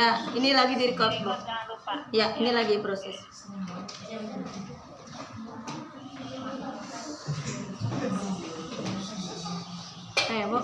Ya, ini lagi di record, Bu. Ya, ini lagi proses. Ayo, Bu.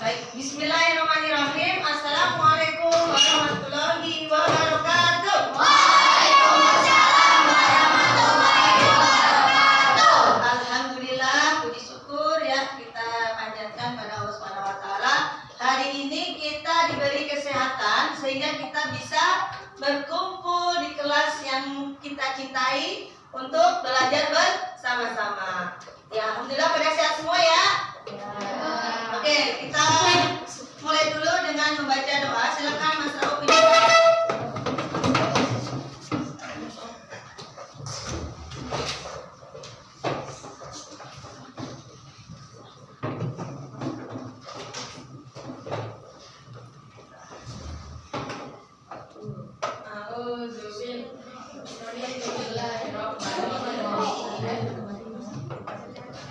Baik, bismillahirrahmanirrahim. Assalamualaikum warahmatullahi wabarakatuh. Waalaikumsalam warahmatullahi wabarakatuh. Alhamdulillah, puji syukur ya kita panjatkan pada Allah Subhanahu wa taala. Hari ini kita diberi kesehatan sehingga kita bisa berkumpul di kelas yang kita cintai untuk belajar bersama-sama. Ya, alhamdulillah pada sehat semua ya. Oke, kita mulai dulu dengan membaca doa. Silakan Mas Rauf ini.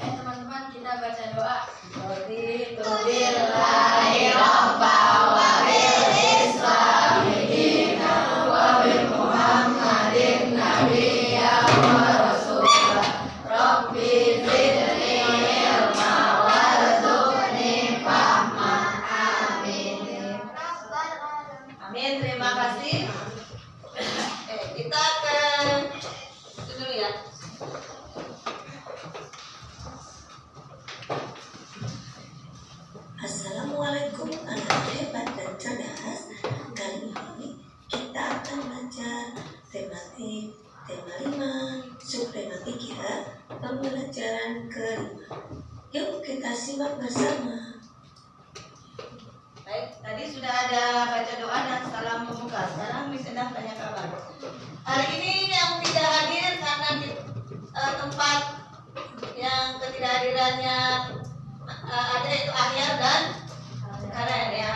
Teman-teman kita baca doa. Amin, terima kasih. Kita akan itu dulu ya. Assalamualaikum anak hebat dan cerdas. Kali ini kita akan belajar tematik tema 5 subtematika pembelajaran kelima. Yuk kita simak bersama. Baik, tadi sudah ada baca doa dan salam pembuka. Sekarang sedang tanya kabar. Hari ini yang tidak hadir karena di tempat yang ketidakhadirannya ada itu Ahyar dan Karen ya.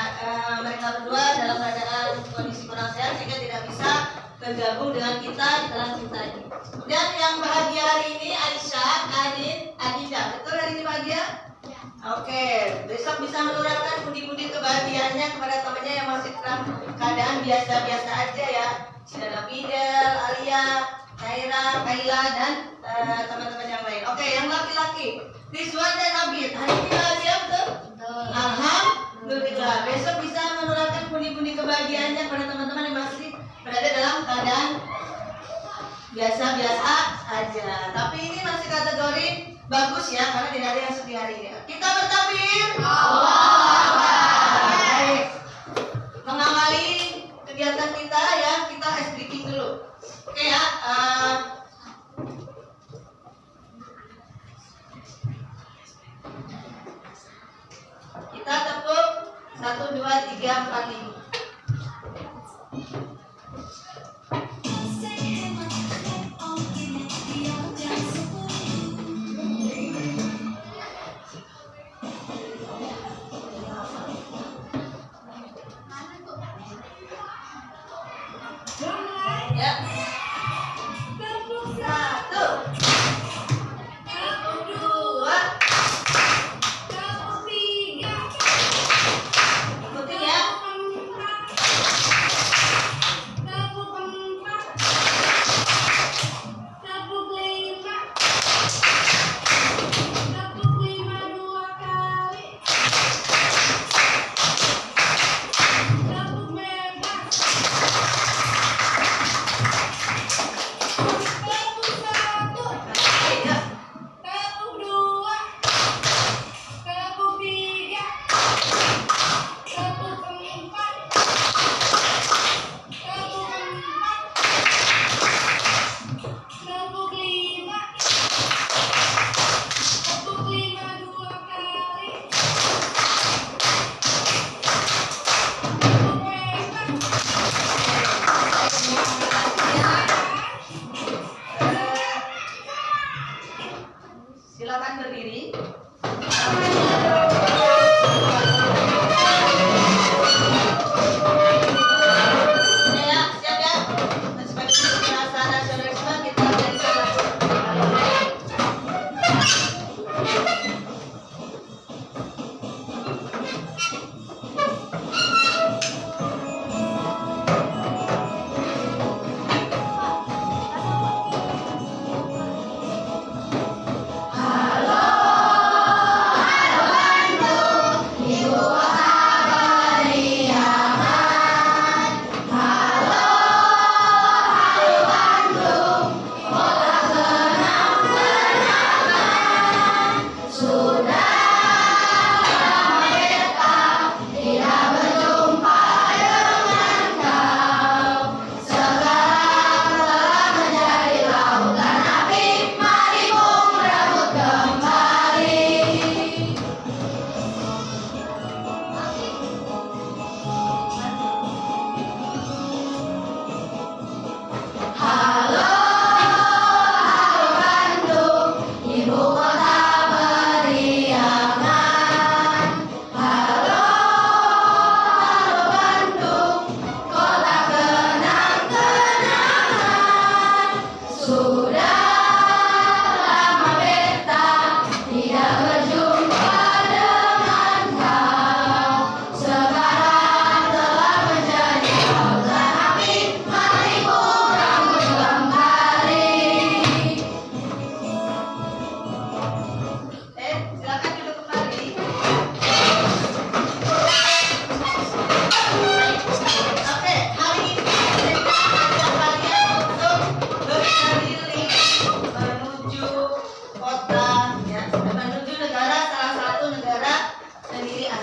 Mereka berdua dalam keadaan kondisi kurang sehat sehingga tidak bisa bergabung dengan kita di kelas kita ini. Dan yang bahagia hari ini Aisyah, Adin, Adinda. Betul hari ini bahagia? Oke, besok bisa menularkan pundi-pundi kebahagiaannya kepada temannya yang masih dalam keadaan biasa-biasa aja ya. Sidana Fidel, Alia, Naira, Kaila, dan teman-teman yang lain. Oke, yang laki-laki Rizwan dan Abid. Hari ini bahagia betul? Alhamdulillah. Besok bisa menularkan pundi-pundi kebahagiaannya kepada teman-teman yang masih berada dalam keadaan biasa-biasa aja. Tapi ini masih kategori bagus ya, karena tidak ada yang seperti hari ini. Kita bertakbir. Baik. Mengawali kegiatan kita ya, kita ice breaking dulu. Oke ya. Kita tepuk 1, 2, 3, 4, 5. Ya. 1, 2, 3. Ikutin ya.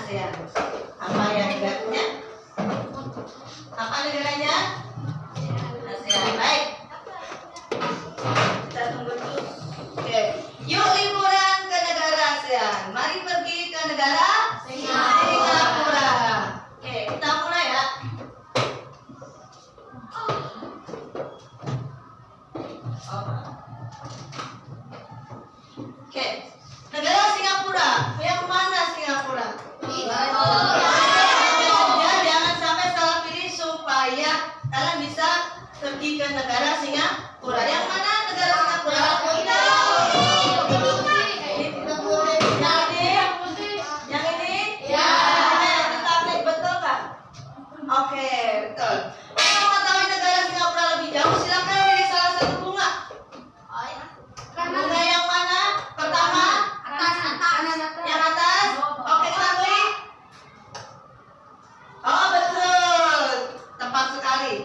ASEAN. Apa ya negaranya? Apa negaranya? ASEAN. Baik. Kita tunggu dulu. Oke. Yuk liburan ke negara ASEAN. Mari pergi ke negara Singapura. Oke, kita mulai ya. Oke, negara Singapura. Yang mana Singapura? Ya, jangan sampai salah pilih supaya kalian bisa pergi ke negara Singapura. Yang mana negara Singapura? Yang ini? Ya. Betul kan? Oke, betul. Kalau mau tahu negara Singapura lebih jauh, silakan pilih salah satu bunga. Bunga yang mana? Pertama? Yang atas? Oke, kita klik. Oh, betul. Tepat sekali.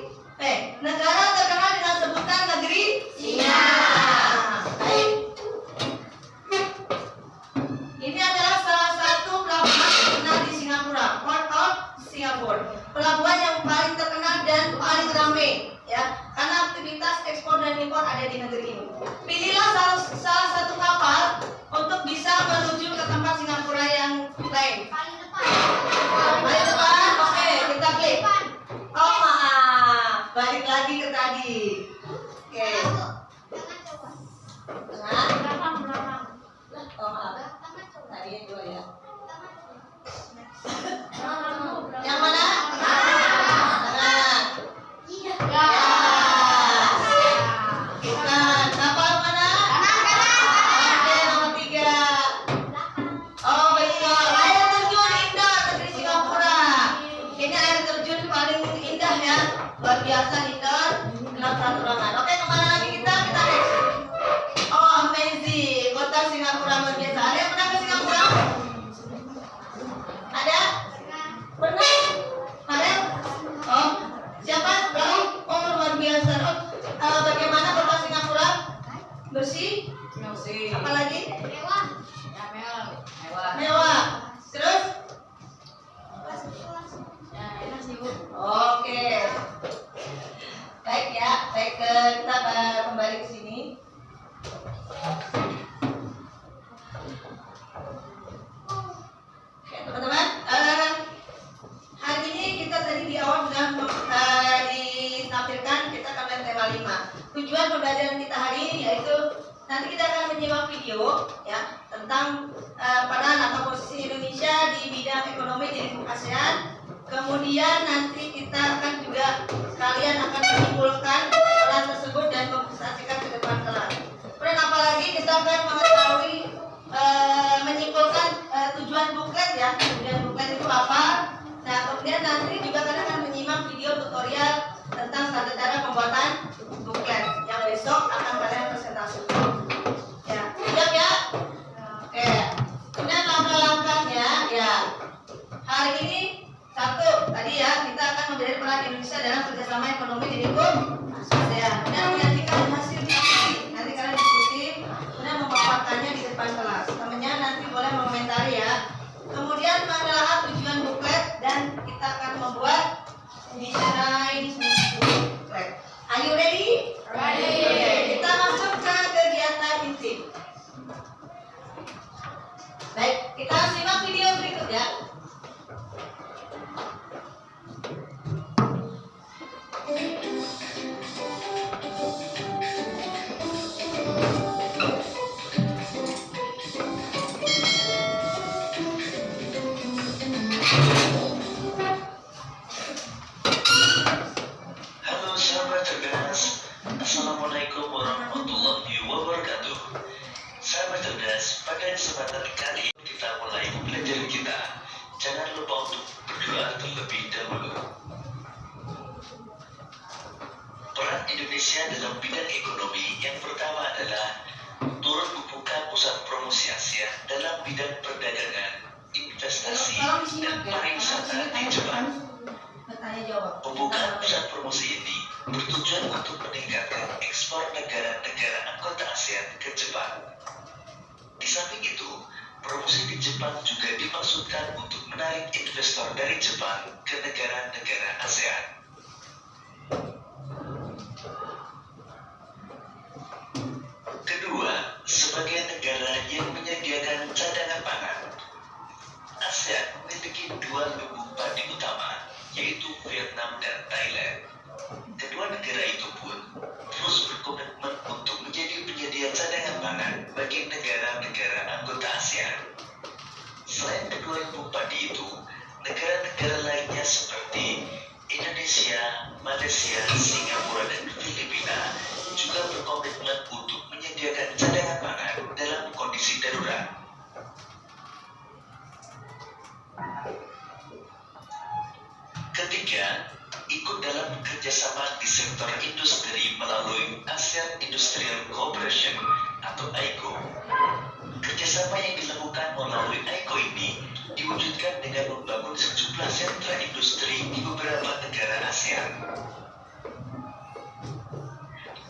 Negara terkenal dengan sebutan negeri Singa. Baik. Ini adalah salah satu pelabuhan terkenal di Singapura, Port of Singapore. Pelabuhan yang paling terkenal dan paling ramai, ya, karena aktivitas ekspor dan impor ada di negeri ini. Pilihlah salah satu kapal untuk bisa menuju ke tempat Singapura yang lain. Paling depan, oke, kita klik. Oh maaf, balik lagi ke tadi. Oke. Tengah. Oh maaf, tadi yang dua ya. Yang mana? Tengah. Ya. Bukan. Kapal mana? Oke, nomor 3. Oh betul. Air terjun indah negeri Singapura. Ini air terjun paling indah ya. Luar biasa indah. Gelap satu ruangan. Oke, kemana lagi kita? Kita next. Oh amazing. Kota Singapura luar biasa. Ada yang pernah ke Singapura? Ada? Pernah? Ada? Oh, siapa? Kamu? Oh, luar biasa. Oh, bagaimana kota Singapura? Bersih? Apa lagi? Mewah. Terus? Oke. Baik ya. Baik, kita kembali ke sini. Oke, teman-teman. Hari ini kita tadi di awal sudah ditampilkan, kita akan lihat tema 5. Tujuan pembelajaran kita hari ini yaitu nanti kita akan menyimak video ya tentang peran atau posisi Indonesia di bidang ekonomi di lingkup ASEAN. Kemudian nanti kita akan juga sekalian akan menyimpulkan peran tersebut dan mempresentasikan ke depan kelas. Kemudian apalagi kita akan mengetahui menyimpulkan tujuan buklet ya. Tujuan buklet itu apa? Nah, kemudian nanti juga kita akan menyimak video tutorial tentang tata cara pembuatan buklet yang besok akan kalian presentasikan. Ya, siap ya? Oke. Kemudian langkah-langkahnya ya. Hari ini satu tadi ya kita akan memberi peran Indonesia dalam kerjasama ekonomi di lingkup ASEAN. Kemudian menyajikan hasil diskusi. Nanti kalian diskusi, kemudian memaparkannya di depan kelas. Temennya nanti boleh mengomentari ya. Kemudian menelaah tujuan buklet dan kita akan membuat desain buklet. Are you ready? Ready. Oke, kita masuk ke kegiatan inti. Baik, kita simak video berikut ya. Halo sahabat cerdas, Assalamualaikum warahmatullahi wabarakatuh. Sahabat cerdas, pada kesempatan kali ini kita mulai pembelajaran kita. Jangan lupa untuk berdoa terlebih dahulu. Peran Indonesia dalam bidang ekonomi yang pertama adalah turut membuka pusat promosi Asia dalam bidang perdagangan, investasi, dan pariwisata di Jepang. Bertanya jawab. Pembukaan pusat promosi ini bertujuan untuk meningkatkan ekspor negara-negara anggota ASEAN ke Jepang. Di samping itu, Promosi di Jepang juga dimaksudkan untuk menarik investor dari Jepang ke negara-negara ASEAN. Kedua, sebagai negara yang menyediakan cadangan pangan, ASEAN memiliki dua lumbung padi utama, yaitu Vietnam dan Thailand. Kedua negara itu pun terus berkomitmen untuk menjadi penyedia cadangan pangan bagi negara-negara anggota ASEAN. Selain kedua lumbung padi itu, negara-negara lainnya seperti Indonesia, Malaysia, Singapura, dan Filipina juga berkomitmen untuk menyediakan cadangan pangan dalam kondisi darurat. Ketiga, ikut dalam kerjasama di sektor industri melalui ASEAN Industrial Cooperation atau AICO. Kerjasama yang dilakukan melalui AICO ini diwujudkan dengan membangun sejumlah sentra industri di beberapa negara ASEAN.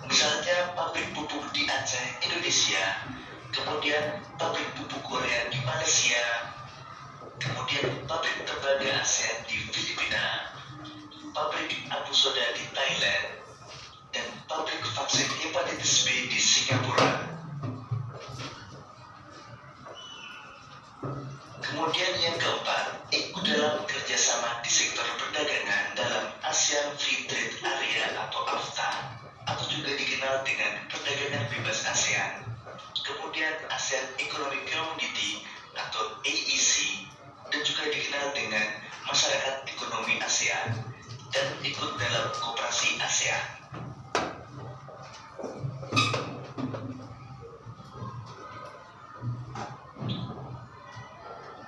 Misalnya pabrik pupuk di Aceh, Indonesia, kemudian pabrik pupuk Korea di Malaysia, kemudian pabrik tembaga ASEAN di Filipina, pabrik abu soda di Thailand, dan pabrik vaksin hepatitis B di Singapura. Kemudian yang keempat, ikut dalam kerjasama di sektor perdagangan dalam ASEAN Free Trade Area atau AFTA, atau juga dikenal dengan perdagangan bebas ASEAN. Kemudian ASEAN Economic Community atau AEC, dan juga dikenal dengan Masyarakat Ekonomi ASEAN, dan ikut dalam Koperasi ASEAN.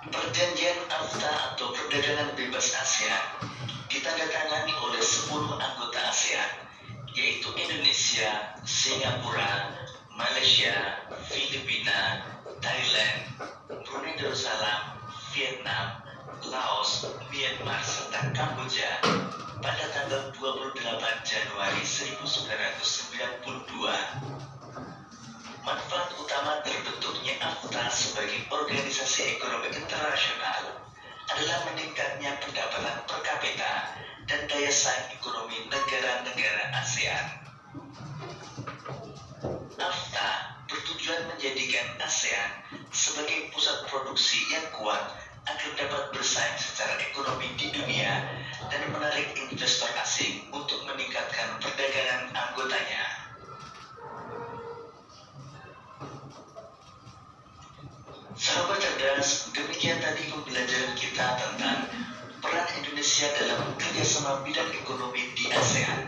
Perjanjian AFTA atau Perdagangan Bebas ASEAN ditandatangani oleh 10 anggota ASEAN, yaitu Indonesia, Singapura, Malaysia, Filipina, Thailand, Brunei Darussalam, Vietnam, Laos, Myanmar, serta Kamboja pada tanggal 28 Januari 1992. Manfaat utama terbentuknya AFTA sebagai organisasi ekonomi internasional adalah meningkatnya pendapatan per kapita dan daya saing ekonomi negara-negara ASEAN. AFTA bertujuan menjadikan ASEAN sebagai pusat produksi yang kuat agar dapat bersaing secara ekonomi di dunia dan menarik investor asing untuk meningkatkan perdagangan anggotanya. Sahabat cerdas, demikian tadi pembelajaran kita tentang peran Indonesia dalam kerjasama bidang ekonomi di ASEAN.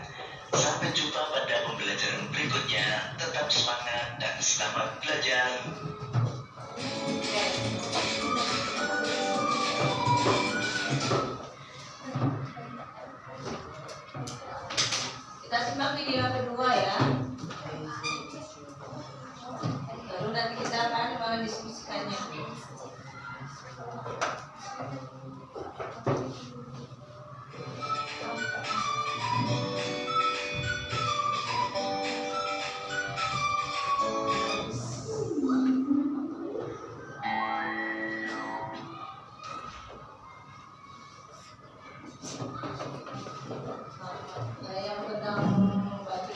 Sampai jumpa pada pembelajaran berikutnya. Tetap semangat dan selamat belajar. Kita simak video kedua ya. Baru nanti kita akan mendiskusikannya. Saya pedang baju.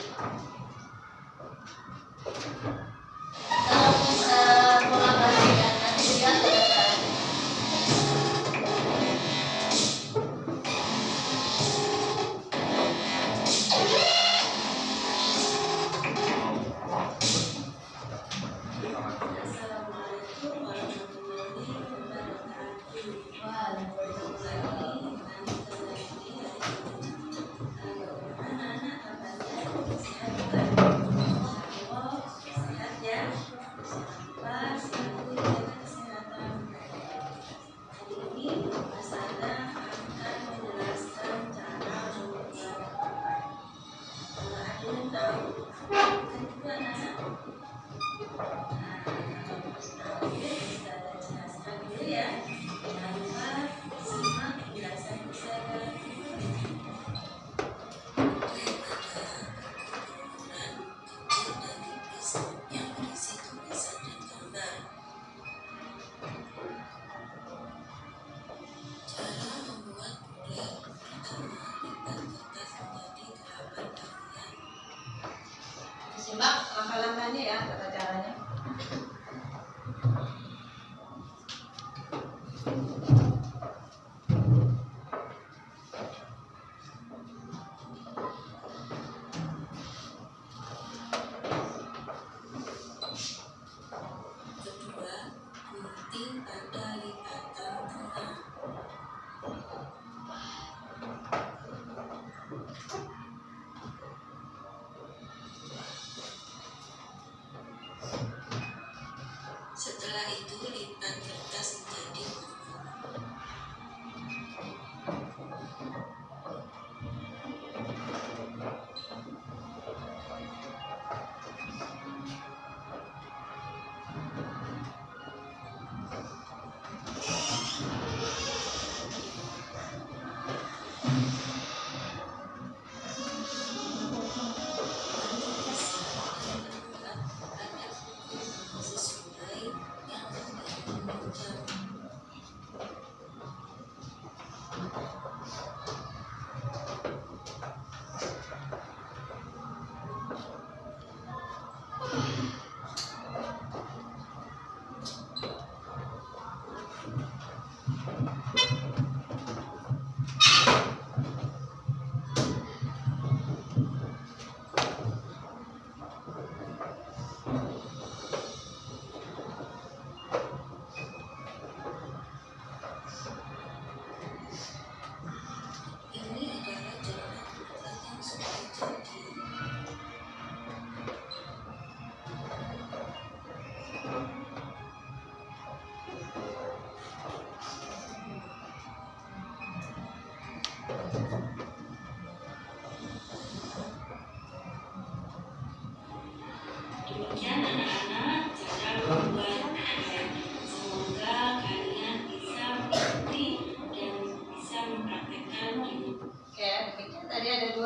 Ya, jangan lupa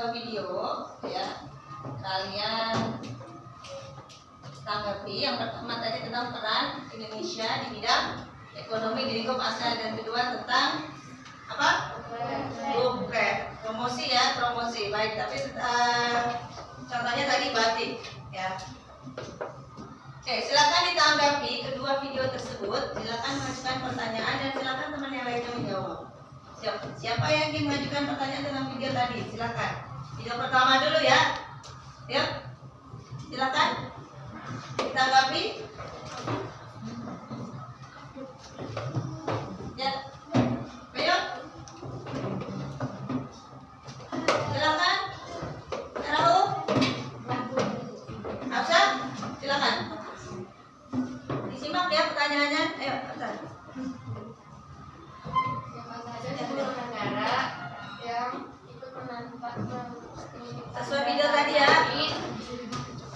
dua video ya. Kalian tanggapi. Yang pertama tadi tentang peran Indonesia di bidang ekonomi di lingkup ASEAN, dan kedua tentang apa? Promosi ya, promosi. Baik, tapi contohnya tadi batik ya. Oke, silakan ditanggapi kedua video tersebut. Silakan mengajukan pertanyaan dan silakan teman yang lainnya menjawab. Siapa yang ingin mengajukan pertanyaan tentang video tadi? Silakan. Video pertama dulu ya. Yuk, silakan ditanggapi. Ya, ayo. Silakan. Rahu. Afsah, silakan. Disimak ya pertanyaannya. Ayo, Afsah. Siapa saja seluruh negara yang ikut memanfaatkan Sesuai video tadi ya.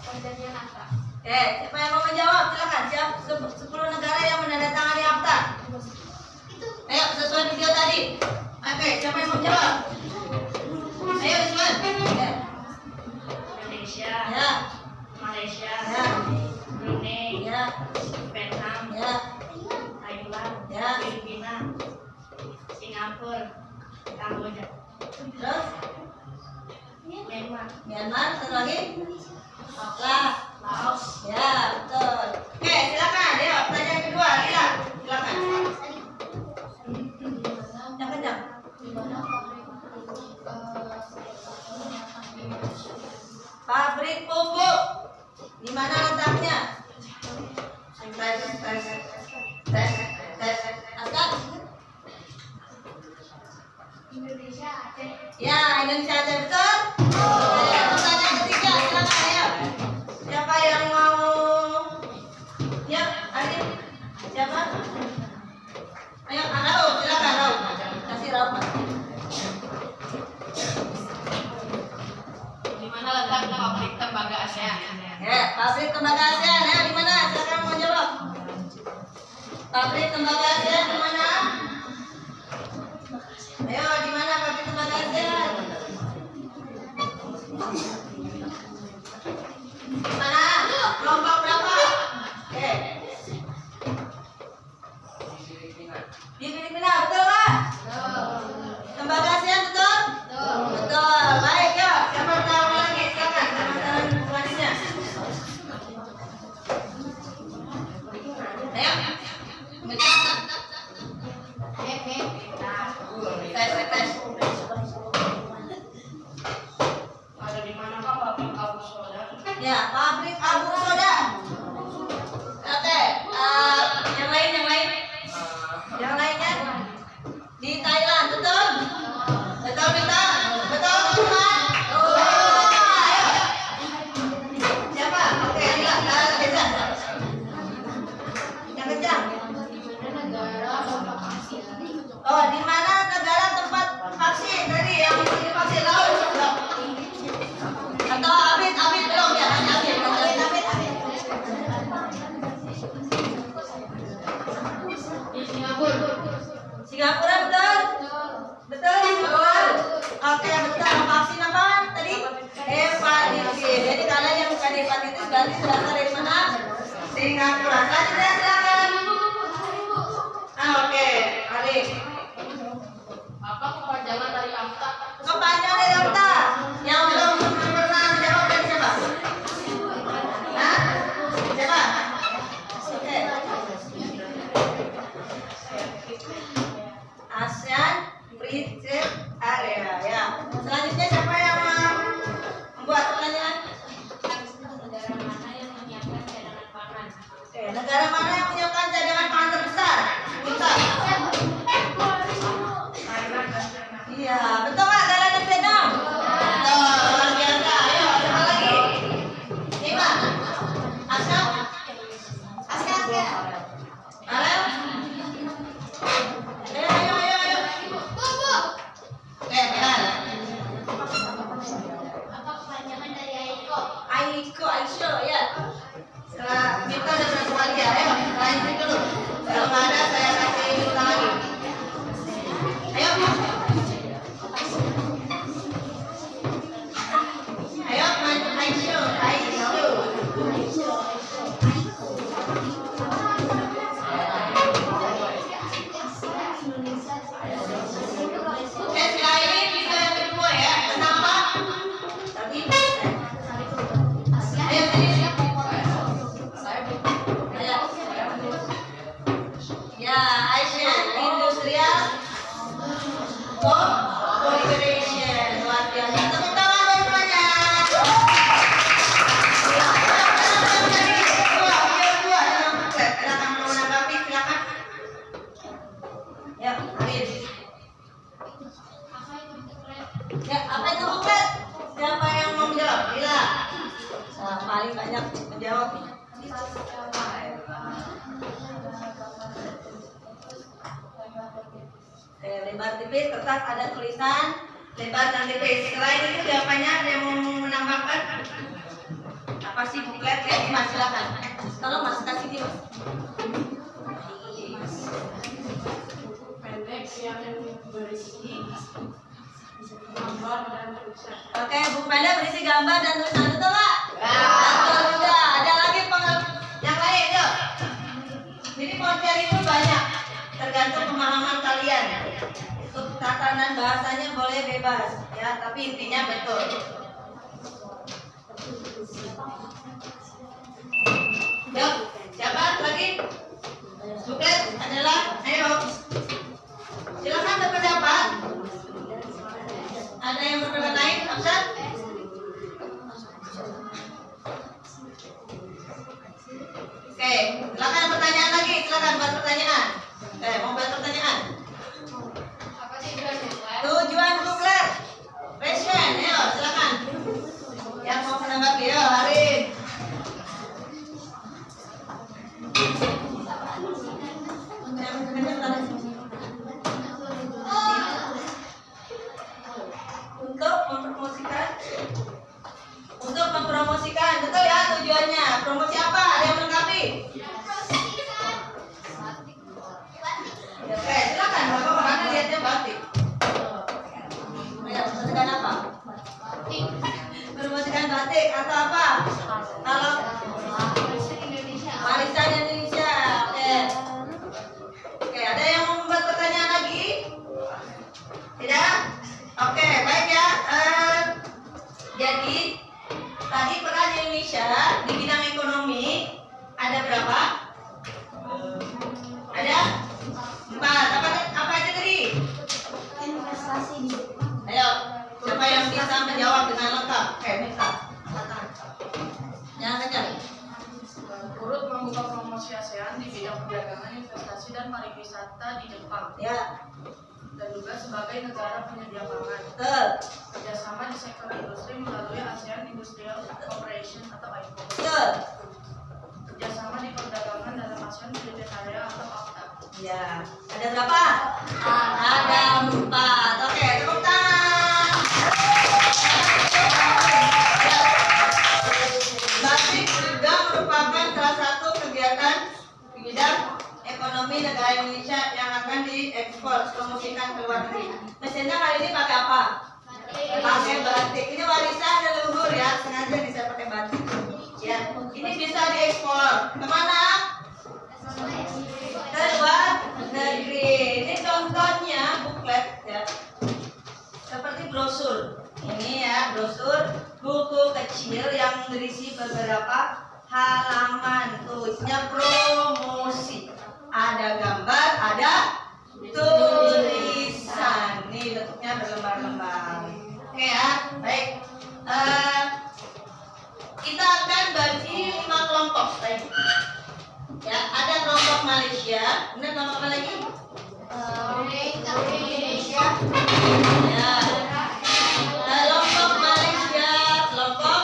perjanjian ACTA? Oke, siapa yang mau menjawab? Silakan. Siap 10 negara yang menandatangani ACTA. Ayo, sesuai video tadi. Oke, siapa yang mau menjawab? Ayo, Isman. Ya. Indonesia, Ya. Malaysia, Ya. Brunei, Ya. Vietnam, Ya. Thailand, Ya. Filipina, Singapura, Kamboja, Terus Myanmar, Myanmar, satu lagi. Lah. Laos. Ya, betul. Oke, silakan. Ayo, pertanyaan kedua. Lila, silakan. Yang kencang. Pabrik pupuk. Di mana letaknya? Tes. Asal? Indonesia, Aceh. Ya, Indonesia aja betul. Ayo, pertanyaan ketiga, silakan ayo. Siapa yang mau? Ya, Arif. Siapa? Ayo, Raul, silakan Raul. Kasih Raul. Di mana letak pabrik tembaga ASEAN? Ya, pabrik tembaga ASEAN. Ayo, di mana? Silakan mau jawab. Pabrik tembaga ASEAN di mana? Ayo, di mana pabrik tembaga ASEAN? Di mana? Kelompok berapa? Oke. Di Filipina, betul nggak? Tembaga ASEAN betul? Betul. Baik, ya. Siapa tahu lagi? Silakan. Teman-teman selanjutnya. Ayo. Tes. Ada di mana pabrik Abu Soda? Ya, pabrik Abu Soda. Oke, yang lain. Yang lainnya di Thailand, betul? Betul, teman. Ayo. Siapa? Oke, Lila, Reza. Yang kencang. Oh, di mana negara tempat vaksin tadi yang vaksin laut? Atau Abid belum ya? Abid. Singapura betul? Betul. Oke, betul. Vaksin apa tadi? Hepatitis. Jadi kalian yang bukan hepatitis berarti berasal dari mana? Singapura. Selanjutnya silakan. Oke, Arif. Apa kepanjangan dari ACTA? Kepanjangan dari ACTA. Yang belum pernah menjawab dari siapa? Hah? Siapa? Oke. ASEAN Free Trade Area ya. Selanjutnya siapa yang membuat pertanyaan? Negara mana yang menyiapkan cadangan pangan? Oke, negara mana yang menyiapkan cadangan pangan terbesar? Kita. Iya, betul nggak? Thailand dan Vietnam. cooperation. Luar biasa. Tepuk tangan buat semuanya. Ada yang mau menanggapi, silakan. Ya, Arif. Ya, apa itu buklet? Siapa yang mau menjawab? Lila. Nah, paling banyak menjawab. Lebar tipis, kertas ada tulisan lebar dan tipis. Selain itu jawabannya ada yang mau menambahkan? Apa sih buklet? Ya, Mas silakan. Tolong Mas kasih dia. Pendek yang berisi gambar dan tulisan. Oke, buku pendek berisi gambar dan tulisan, betul nggak? Betul juga. Ada lagi yang lain, yuk. Jadi materi itu banyak, tergantung pemahaman kalian. Untuk tatanan bahasanya boleh bebas, ya, tapi intinya betul. Yuk, siapa lagi? Buklet adalah, ayo. Silakan berpendapat. Ada yang berpendapat lain, Absat? Oke, silakan pertanyaan lagi, silakan buat pertanyaan. Mau buat pertanyaan? Apa tujuannya? Tujuan buklet. Question, ayo silakan. Yang mau menanggapi, ya Harin. Untuk mempromosikan, betul ya tujuannya. Promosi apa? Ada yang melengkapi? Oke, silakan. Bapak mana lihatnya batik? Ayo, promosikan apa? Promosikan batik atau apa? Kalau warisan Indonesia. Oke. Oke, ada yang mau membuat pertanyaan lagi? Tidak? Oke, baik ya. Jadi tadi peran Indonesia di bidang ekonomi ada berapa? Ada 4. Apa aja tadi? Investasi di Ayo, siapa yang bisa menjawab dengan lengkap? Oke, minta. Jangan saja. Turut membuka promosi ASEAN di bidang perdagangan, investasi, dan pariwisata di Jepang, Ya, dan juga sebagai negara penyedia pangan. betul. Kerjasama di sektor industri melalui ASEAN Industrial Cooperation atau AICO. Betul. Kerjasama di perdagangan dalam ASEAN Free Area atau AFTA. Ya, ada berapa? Ada 4. Oke, tepuk tangan. Batik juga merupakan salah satu kegiatan di bidang ekonomi negara Indonesia yang akan diekspor, promosikan ke luar negeri. Mesinnya kali ini pakai apa? Pakai batik. Ini warisan leluhur ya, sengaja bisa pakai batik. Ya, ini bisa diekspor kemana? Ke luar negeri. Ini contohnya buklet ya, seperti brosur. Ini ya brosur buku kecil yang berisi beberapa halaman, tulisnya promosi. Ada gambar, ada tulisan. Ini bentuknya berlembar-lembar. Oke ya, baik. Kita akan bagi 5 kelompok lagi. Ya, ada kelompok Malaysia. Kemudian kelompok apa lagi? Indonesia. Ya. Kelompok Malaysia, kelompok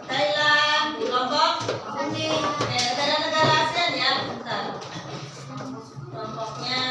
Thailand, kelompok negara-negara ASEAN ya. Bentar. Kelompoknya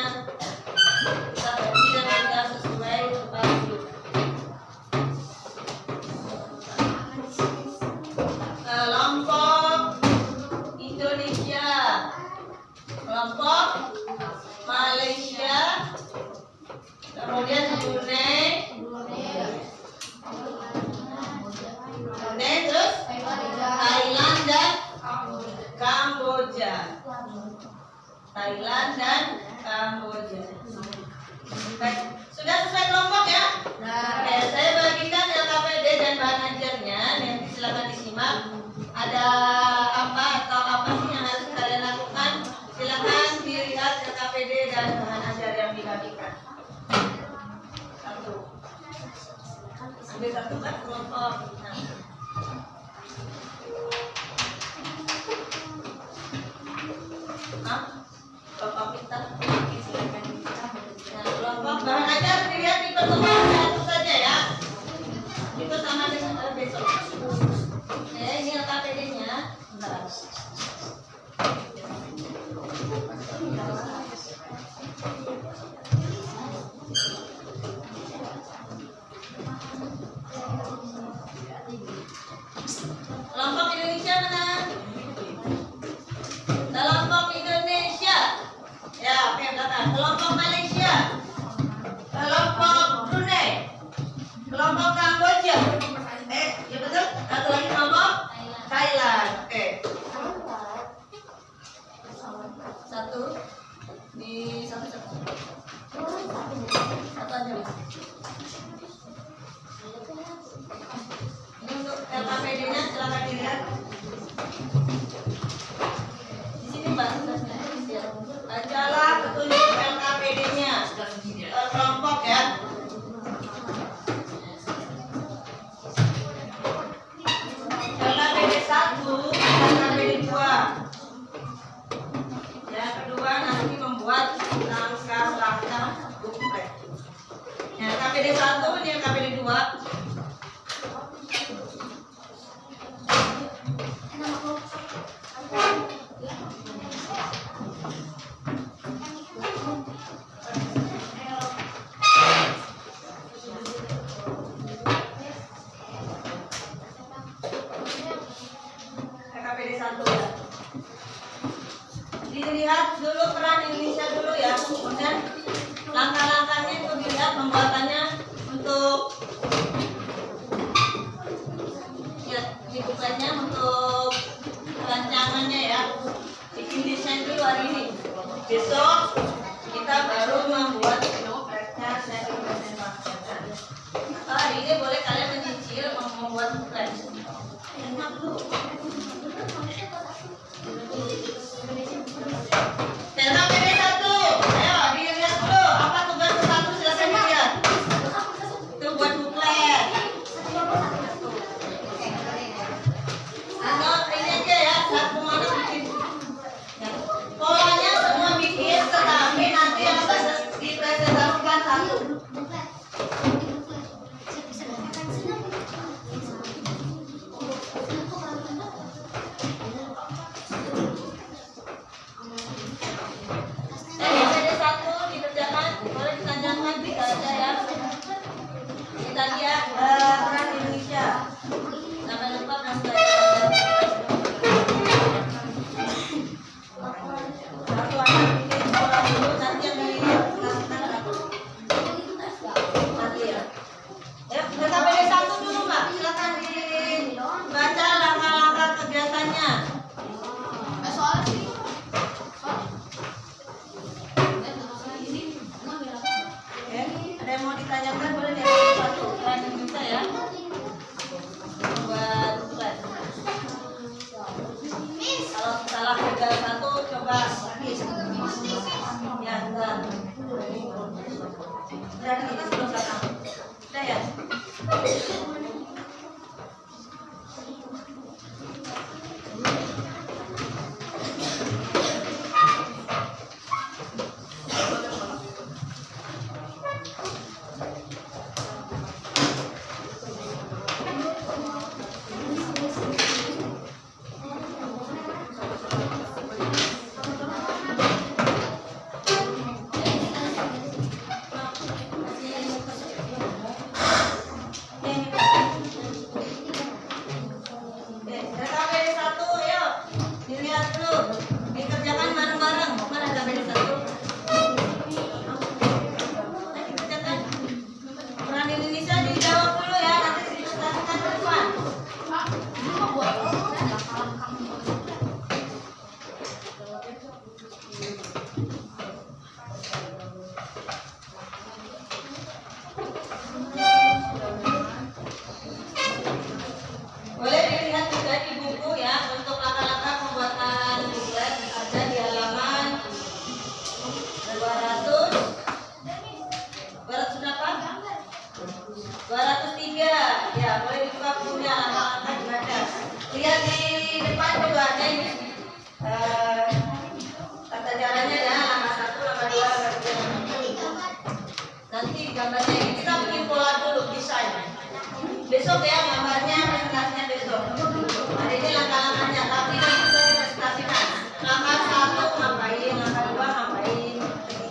satu kan kelompok. Nah. Kelompok kita. Nah, kelompok bahan ajar dilihat di pertemuan satu saja ya. Itu sama dengan besok. Ini KPD-nya. Bentar. Kelompok Indonesia mana? Kelompok Indonesia. Ya, oke, belakang. Kelompok Malaysia. Kelompok Brunei. Kelompok Kamboja. Ya betul. Satu lagi kelompok Thailand. Oke. Satu di satu. Satu aja. Ini untuk LKPD-nya silakan dilihat. Di sini Mbak tugasnya. Bacalah petunjuk LKPD-nya. Kelompok ya. LKPD 1, LKPD 2. Yang kedua nanti membuat langkah-langkah buklet. Yang LKPD 1 ini LKPD 2. LKPD 1 ya. Dilihat dulu peran Indonesia dulu ya, kemudian langkah-langkahnya itu dilihat pembuatannya untuk ya di bukletnya untuk rancangannya ya. Bikin desain dulu hari ini. Besok kita baru membuat bukletnya dan dipresentasikan. Hari ini boleh kalian menyicil membuat buklet. Enak dulu. LKPD 1, ayo dilihat dulu apa tugas satu, silakan dilihat. Itu buat buklet. Atau ini aja ya, satu mana bikin. Ya. Polanya semua bikin, tetapi nanti yang dipresentasikan satu. LKPD 1 dikerjakan, boleh ditanyakan bisa aja ya. Kita lihat peran Indonesia. Sampai lupa kan satu anak bikin pola dulu, nanti yang dilakukan nanti ya. Ya, LKPD 1 dulu Mbak, silakan dibaca langkah-langkah kegiatannya. Ada yang mau ditanyakan boleh di satu peran Indonesia ya. Buat buklet. Kalau salah gagal satu coba ya enggak. Udah di atas belum belakang. Udah ya. punya langkah ibadah. Lihat di depan juga ada ini. Tata caranya ya, langkah 1, langkah 2, langkah 3, langkah 4. Nanti gambarnya ini kita bikin pola dulu desain. Besok ya gambarnya, presentasinya besok. Hari ini langkah-langkahnya, tapi nanti kita presentasikan. Langkah 1 ngapain, langkah 2 ngapain,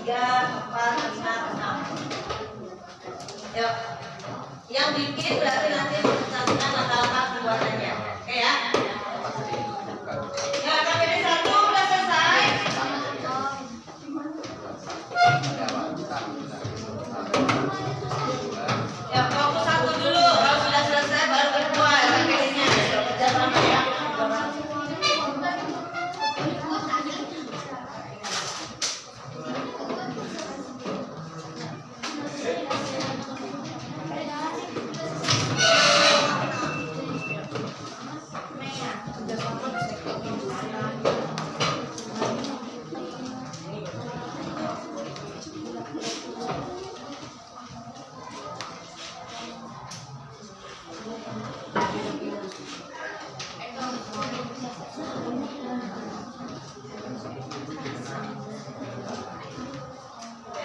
3, 4, 5, 6. Yuk. Yang bikin berarti nanti presentasikan langkah-langkah pembuatannya. Oke ya? Ya, KPD 1 udah selesai. Ya, fokus 1 dulu. Kalau sudah selesai baru kedua KPD-nya. Kerja sama ya.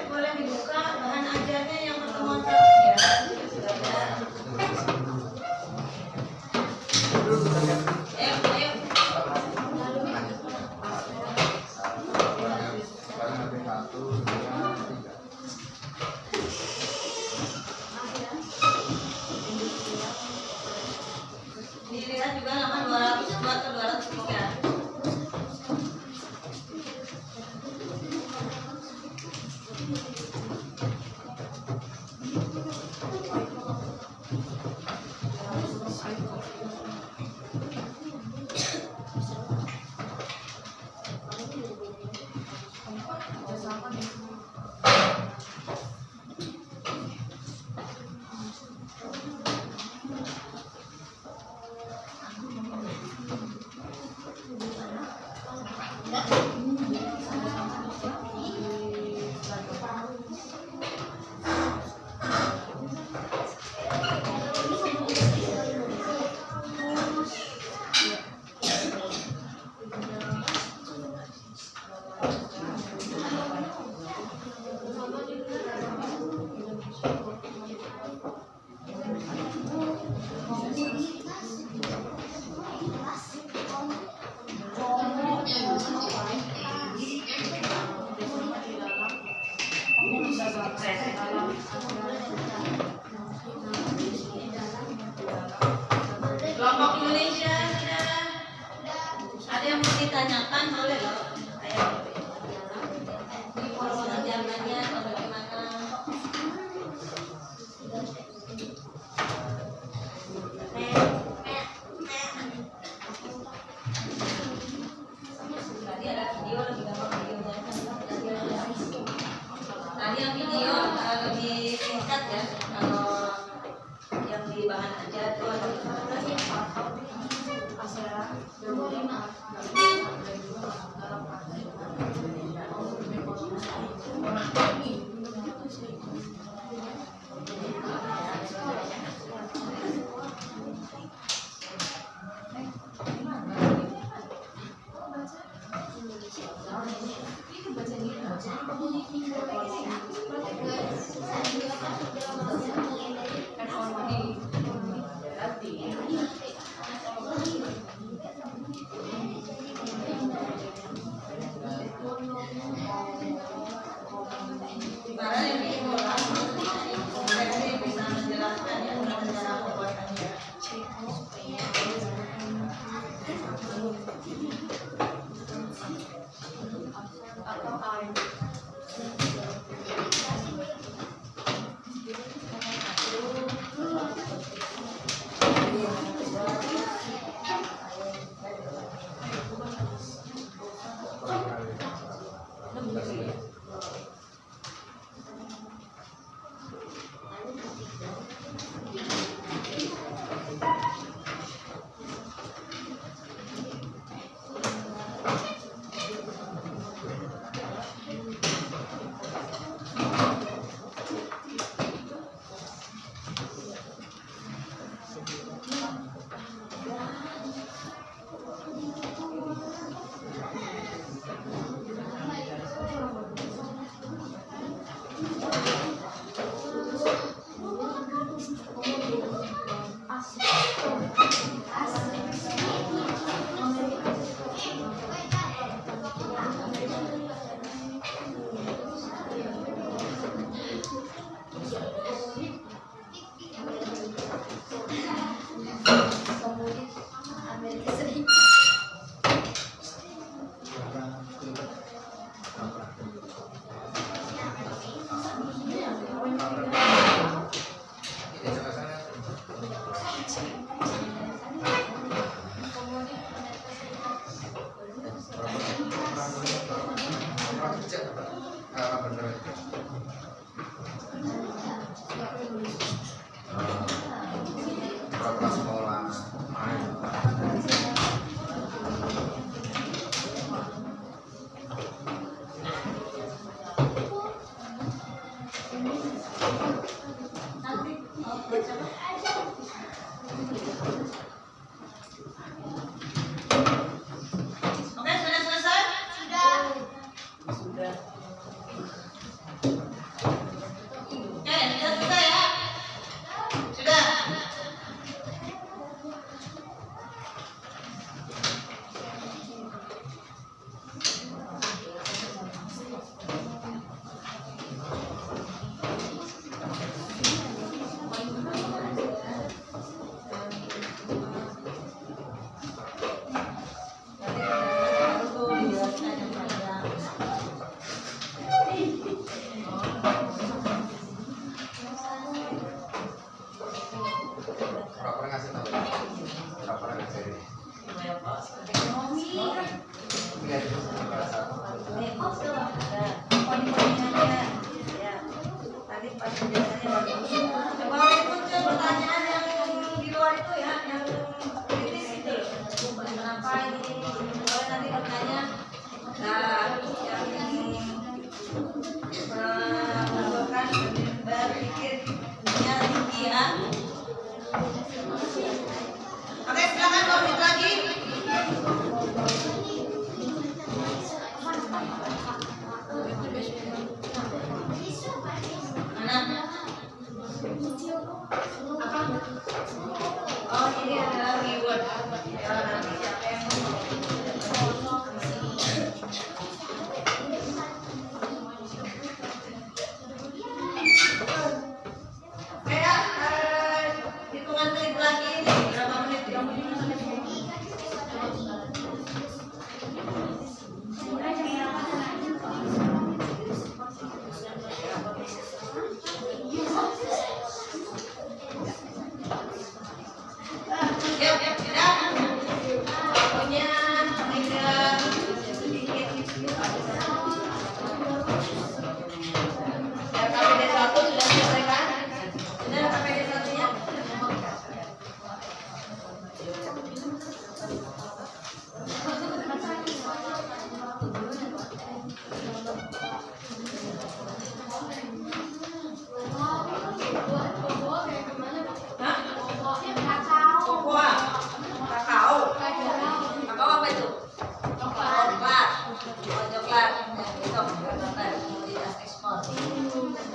Boleh dibuka bahan ajarnya yang pertemuan terakhir ya. Ayo. Dilihat juga halaman 202 atau 203. Kelompok Indonesia sudah ada yang mau ditanyakan boleh loh. Ayo. Di forum ajarannya atau bagaimana? Tadi ada video lebih gampang videonya. Tadi yang video lebih singkat ya. Kalau yang di bahan aja tuh ada Gimana yang bikin bola? Oke, sudah selesai? Sudah. Oke, sudah selesai ya? Sudah. Coba ikut ke pertanyaan yang di luar itu ya, yang kritis itu. Kenapa ini? Boleh nanti bertanya. Nah, yang membutuhkan berpikirnya tinggi ya. Oke, silakan komit lagi. Mana? Oh, ini adalah reward. Ya, nanti siapa yang Oke ya, hitungan menit lagi ini berapa menit? 3 menit.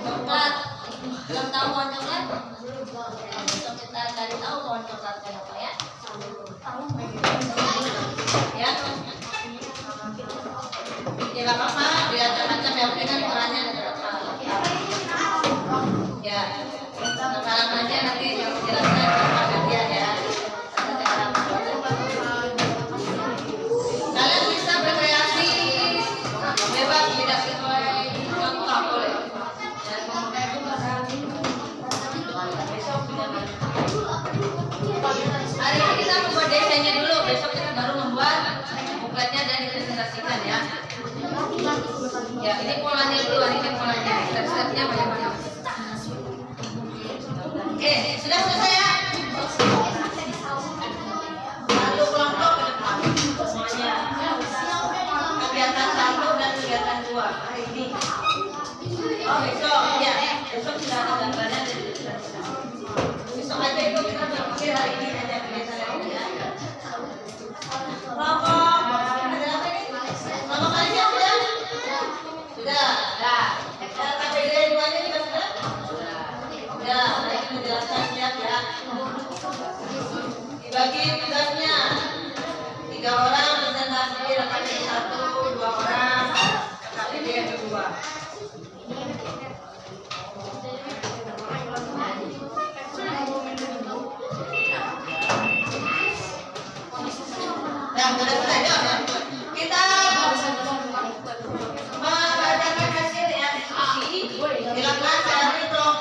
Coklat, belum tahu pohon coklat? Besok kita cari tahu pohon coklatnya apa ya? Ya, ya nggak apa-apa, macam-macam yang penting kan ukurannya ada berapa? Ya, sekarang aja nanti yang menjelaskan sama gantian ya. Kalian bisa berkreasi bebas, tidak sesuai contoh boleh. Hari ini kita membuat desainnya dulu, besok kita baru membuat bukletnya dan dipresentasikan ya. Ya, ini polanya dulu, ini polanya, step-stepnya bagaimana. Oke, sudah selesai ya? Satu kelompok ke depan semuanya. Kegiatan 1 dan kegiatan 2 hari ini. Oh, besok, ya, besok sudah ada gambarnya dan dipresentasikan. Besok aja itu kita berpikir hari ini aja kegiatan ini ya. Kelompok, ada apa ini? Kelompok aja sudah? Sudah. KPD 2-nya juga sudah? Sudah, saya ingin menjelaskan siap ya. Dibagi tugasnya 3 orang presentasi, KPD 1, 2 orang KPD 2. Nah, sudah selesai ya. Kita membacakan hasil ya diskusi. Silakan dari kelompok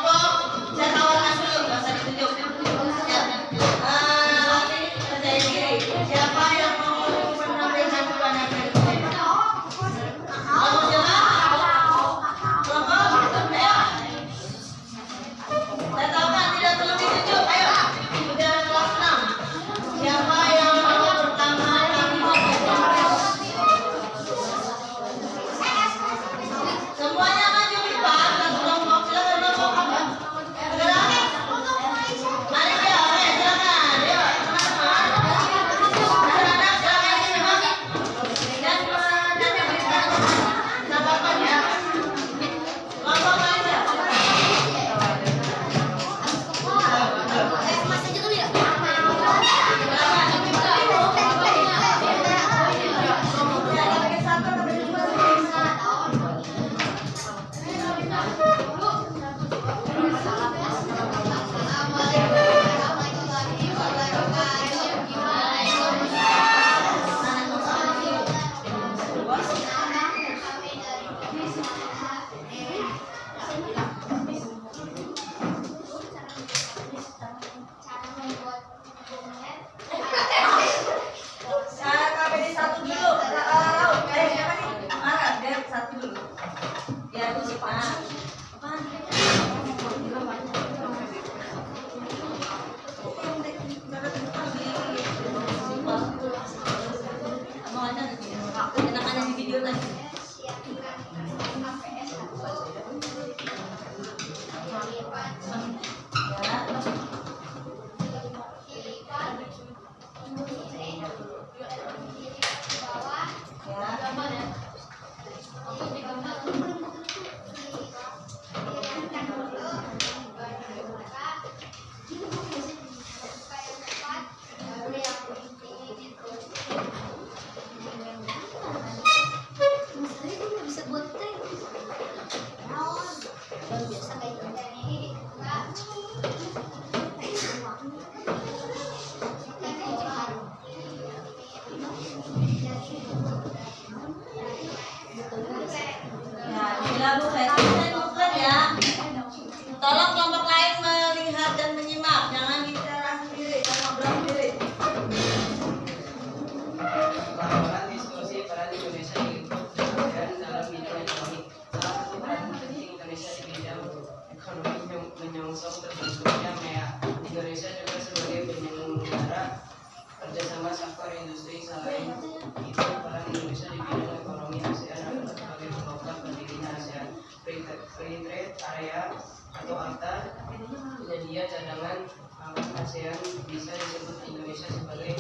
media cadangan pangan ASEAN bisa disebut Indonesia sebagai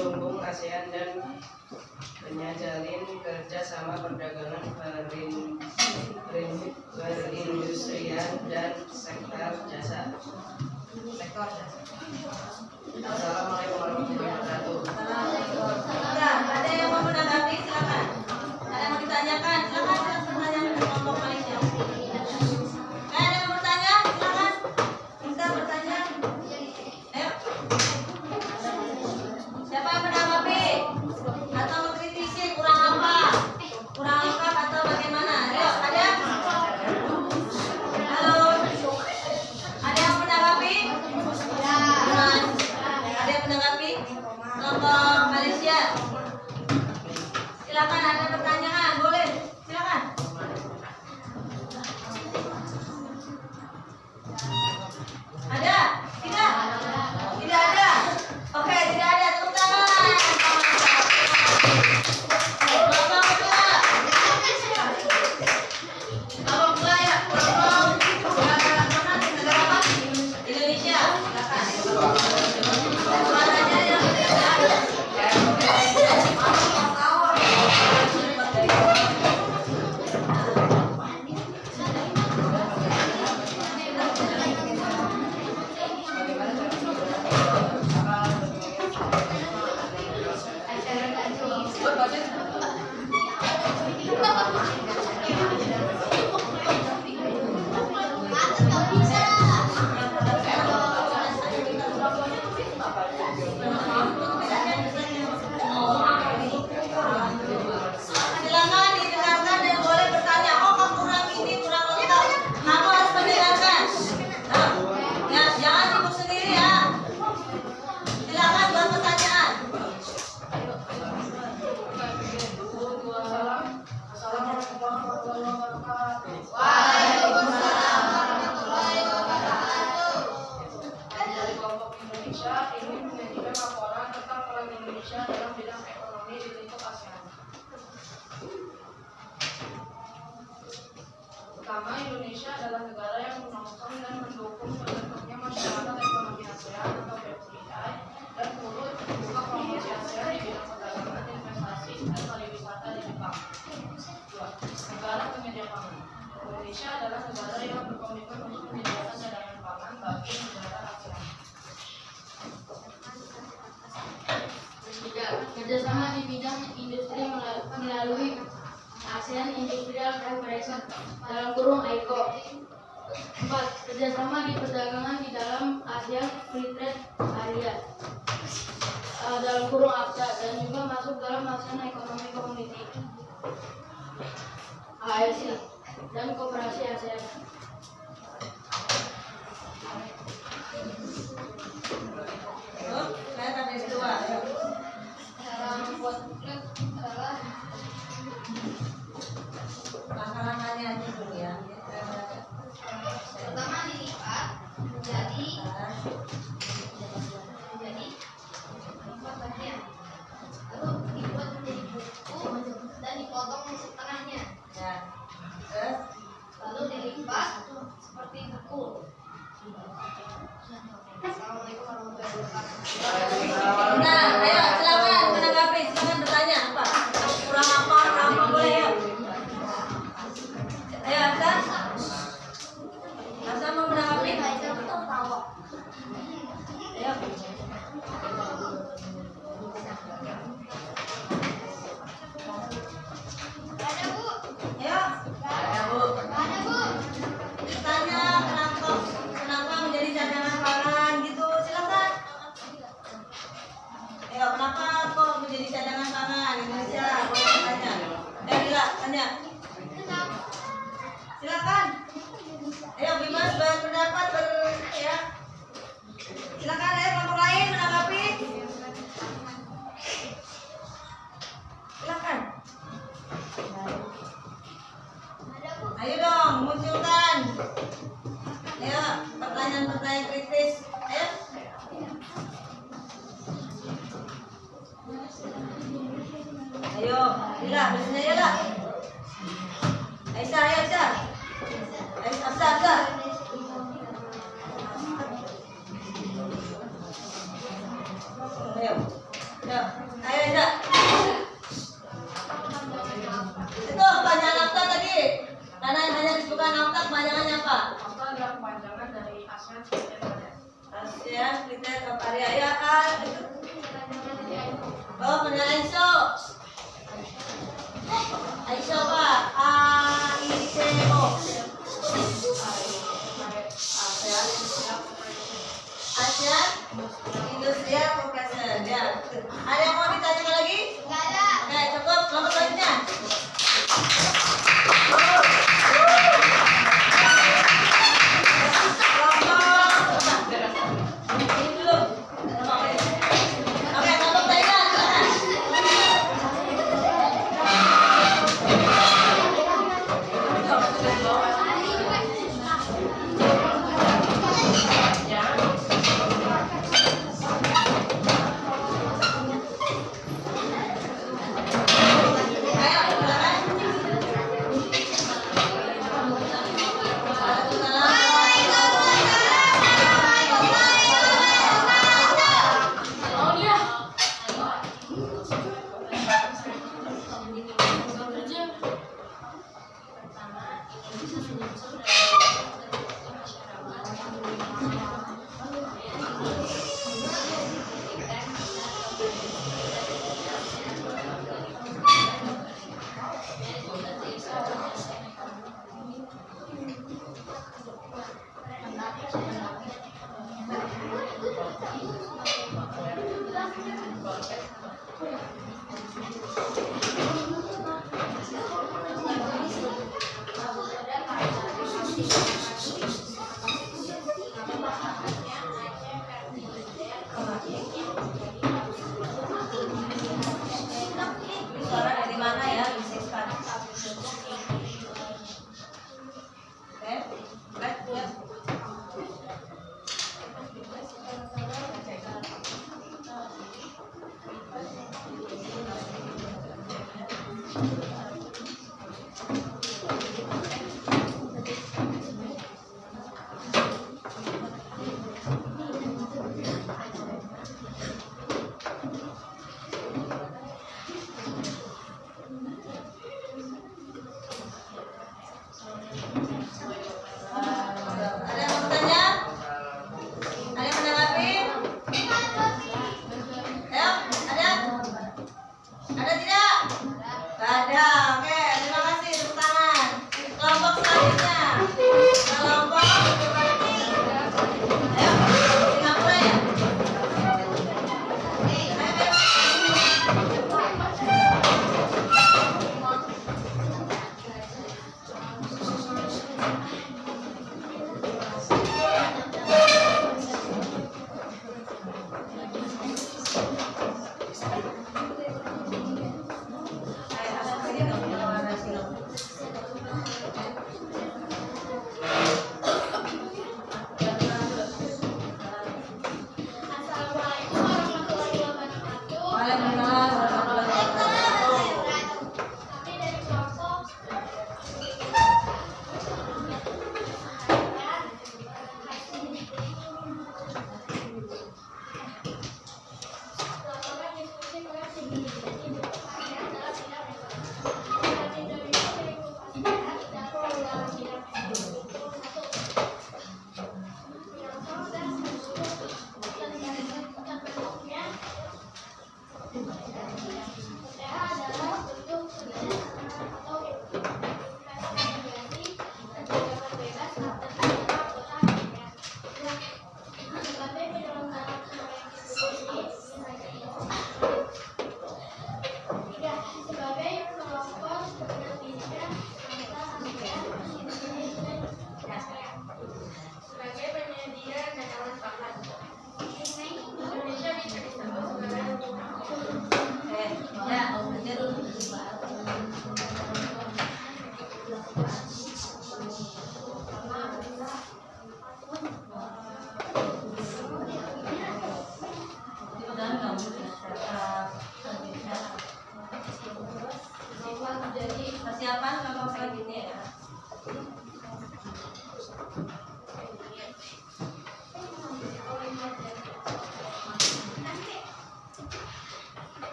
lumbung ASEAN dan menjalin kerjasama perdagangan perindustrian dan sektor jasa. Assalamualaikum warahmatullahi wabarakatuh. Ada yang mau menanggapi? Silakan. Ada yang mau ditanyakan? Silakan bertanya ke kelompok Malaysia. Ada yang mau bertanya? Silakan. Bisa bertanya. Ayo. Siapa yang menanggapi? Atau mengkritisi kurang apa? Kurang lengkap atau bagaimana? Ayo, ada? Halo. Ada yang menanggapi? Ada yang menanggapi? Kelompok Malaysia. Silakan, ada pertanyaan, boleh. Silakan. Ada? Tidak? Tidak ada. Oke, tidak ada. Tepuk tangan. Kelompok kedua. Kelompok kedua ya. Kelompok negara apa? Indonesia. Silakan. Suaranya yang silakan didengarkan dan boleh bertanya. Oh, kok kurang ini, kurang lengkap. Kamu harus mendengarkan. Nah, ya, jangan sibuk sendiri ya. Silakan buat pertanyaan. Assalamualaikum warahmatullahi wabarakatuh. Waalaikumsalam warahmatullahi wabarakatuh. Kami dari kelompok Indonesia ingin menyajikan laporan tentang peran Indonesia dalam bidang ekonomi di lingkup ASEAN. Pertama, Indonesia adalah negara yang menopang dan mendukung terbentuknya masyarakat ekonomi ASEAN atau BPI dan turut membuka promosi ASEAN di bidang perdagangan, investasi, dan pariwisata di Jepang. 2. Negara penyedia pangan. Indonesia adalah negara yang berkomitmen untuk menyediakan cadangan pangan bagi negara ASEAN. 3. Kerjasama di bidang industri melalui ASEAN Industrial Cooperation (AICO). 4. Kerjasama di perdagangan di dalam ASEAN Free Trade Area (AFTA) dan juga masuk dalam ASEAN Economic Community (AEC) dan Koperasi ASEAN. Saya sampai kedua. Dalam konflik adalah Langkah-langkahnya aja dulu ya. pertama dilipat menjadi 4 bagian, lalu dibuat menjadi buku dan dipotong setengahnya, Ya. Terus lalu dilipat seperti buku. Assalamualaikum warahmatullahi wabarakatuh. nah, ayo silakan menanggapi, silakan bertanya apa? Kurang apa boleh ya? Ayo, Asa mau menanggapi? Ayo. Ada Bu? Ayo. Ada Bu. Ada Bu? Tanya kenapa menjadi cadangan pangan gitu, silakan. Ayo, kenapa kok menjadi cadangan pangan Indonesia? Boleh tanya. Bila tanya. Silakan. Ayo bebas berpendapat ya. Silakan ayo kelompok lain menanggapi. Silakan. Ayo dong munculkan. Ayo pertanyaan-pertanyaan kritis. Ayo. Ayo, bila biasanya ya lah. Aisyah, ayo Aisyah. Aisyah. kepanjangan dari ASEAN Sekretariat. ASEAN Sekretariat itu. Oh, benar Aiso. Aiso Pak. AICO. ASEAN Industrial Cooperation. Ya. Ada yang mau ditanya lagi? Enggak ada. Oke, cukup. Nomor selanjutnya.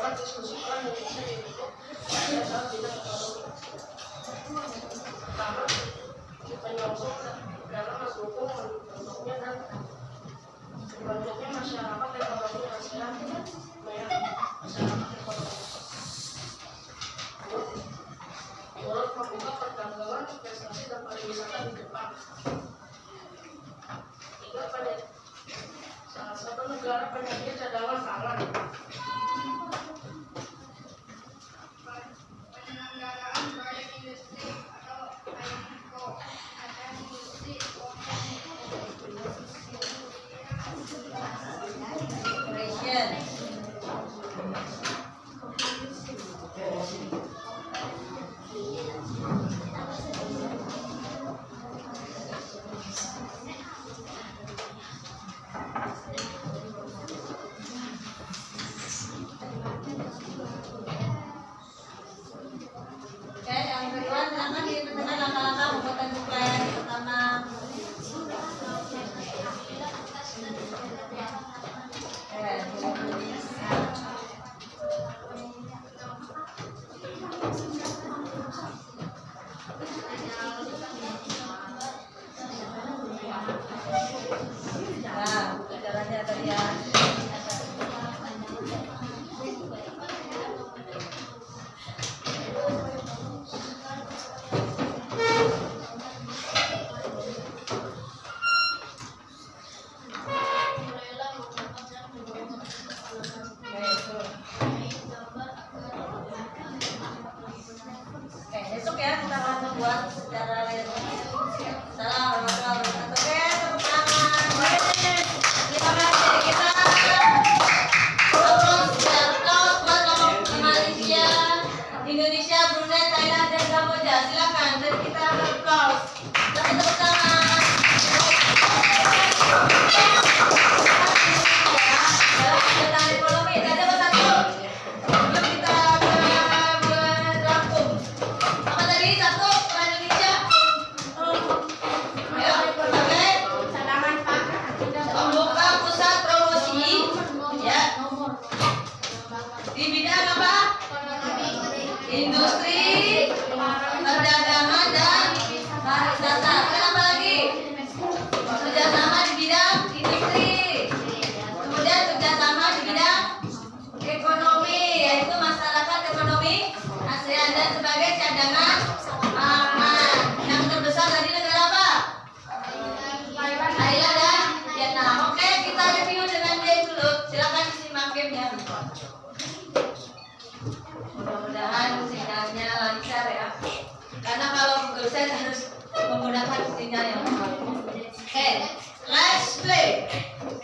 dapat diskusikan dan bisa dibentuk pada saat tidak terlalu. Pertama, penyokong dalam mendukung bentuknya dan bentuknya masyarakat ekonomi ASEAN masyarakat ekonomi. Turut membuka perdagangan, investasi dan pariwisata di Jepang. Tiga, pada salah satu negara penyedia cadangan pangan. Penyelenggaraan proyek industri atau INCO ada industri Oke, yang kedua silakan dibentukkan langkah-langkah pembuatan buku pertama. Nah, caranya tadi ya. Oke, besok ya kita akan membuat secara salam warahmatullahi wabarakatuh. Oke, tepuk tangan. Terima kasih kita. Salam buat Malaysia, Indonesia, Brunei, Thailand dan Kamboja. Silakan dan kita applause. Tepuk tangan. Dalam kegiatan ekonomi ada satu. Sebelum kita berangkum. Apa tadi? Satu, orang Indonesia. Ayo, oke. Membuka pusat promosi ya di bidang apa? Industri, perdagangan dan pariwisata. Kenapa lagi? Kerjasama di bidang industri. Kemudian kerjasama di bidang ekonomi, yaitu masyarakat ekonomi ASEAN dan sebagai cadangan pangan. Yang terbesar tadi negara apa? Thailand dan Vietnam. Oke, kita review dengan game dulu. Silakan disimak gamenya. Mudah-mudahan sinyalnya lancar ya. Karena kalau Google Set harus menggunakan sinyal yang bagus. Oke, let's play.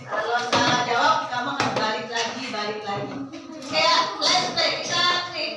Kalau salah jawab, kamu akan balik lagi. Oke ya, let's play. Kita klik.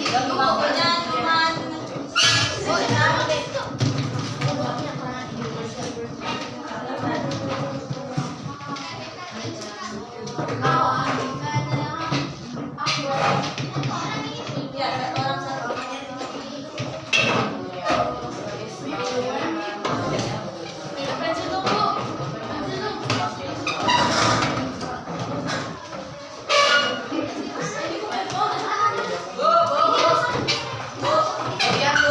Dan waktunya cuma ya satu orang satu. Ayo waktunya ya. Oh, ya.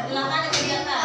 Silakan dikerjakan.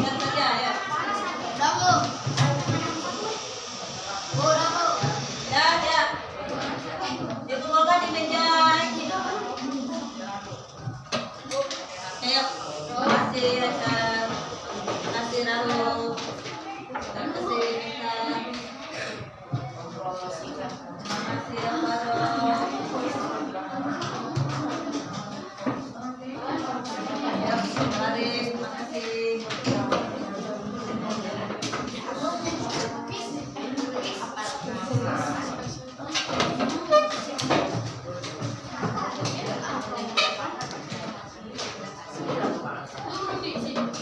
Saja ya. Oke, silakan.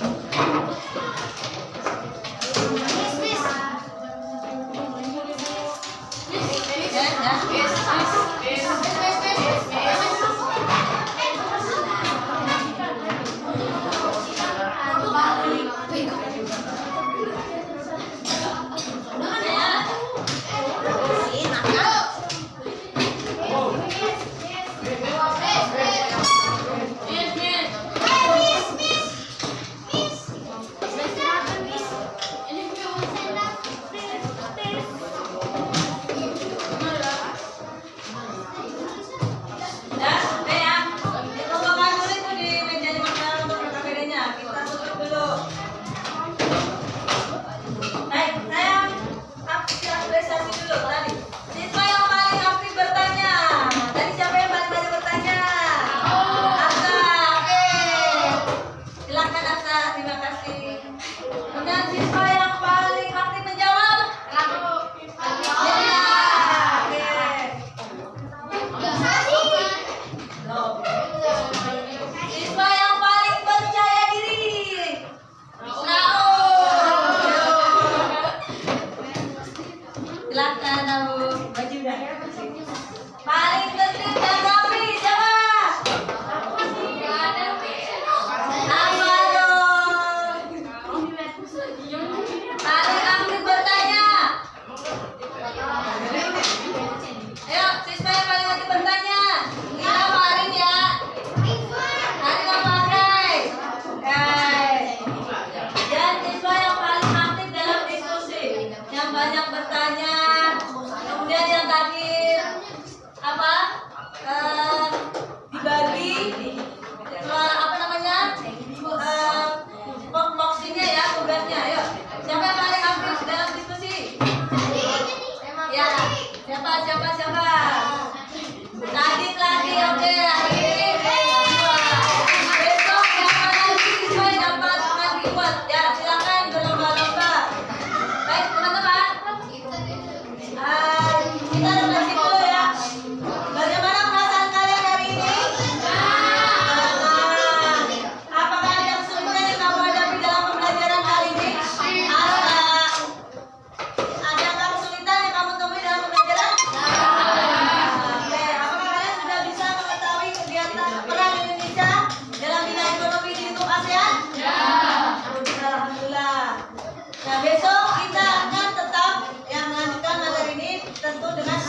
Silakan tahu baju udah. Paling tertib dan rapi siapa? Apa dong? Paling aktif bertanya. Ayo, siswa yang paling aktif bertanya. Kita Arin ya. Arin apa Arin? Dan siswa yang paling aktif dalam diskusi, yang banyak bertanya, kemudian yang tadi apa? Dibagi apa namanya? Box-boxingnya ya, tugasnya. Ayo, siapa yang paling aktif dalam diskusi? Ya, siapa? Tadi lagi, oke. Hari ini dua. Besok yang mana siswa yang dapat lagi buat? Ya, silakan berlomba-lomba. Baik, teman-teman. Kita refleksi dulu ya. Bagaimana perasaan kalian hari ini? Apakah ada kesulitan yang kamu hadapi dalam pembelajaran hari ini? Adakah kesulitan yang kamu temui dalam pembelajaran? Oke, apakah kalian sudah bisa mengetahui kegiatan peran Indonesia dalam bidang ekonomi di lingkup ASEAN? Alhamdulillah. Nah, besok kita akan tetap yang melanjutkan materi ini tentu dengan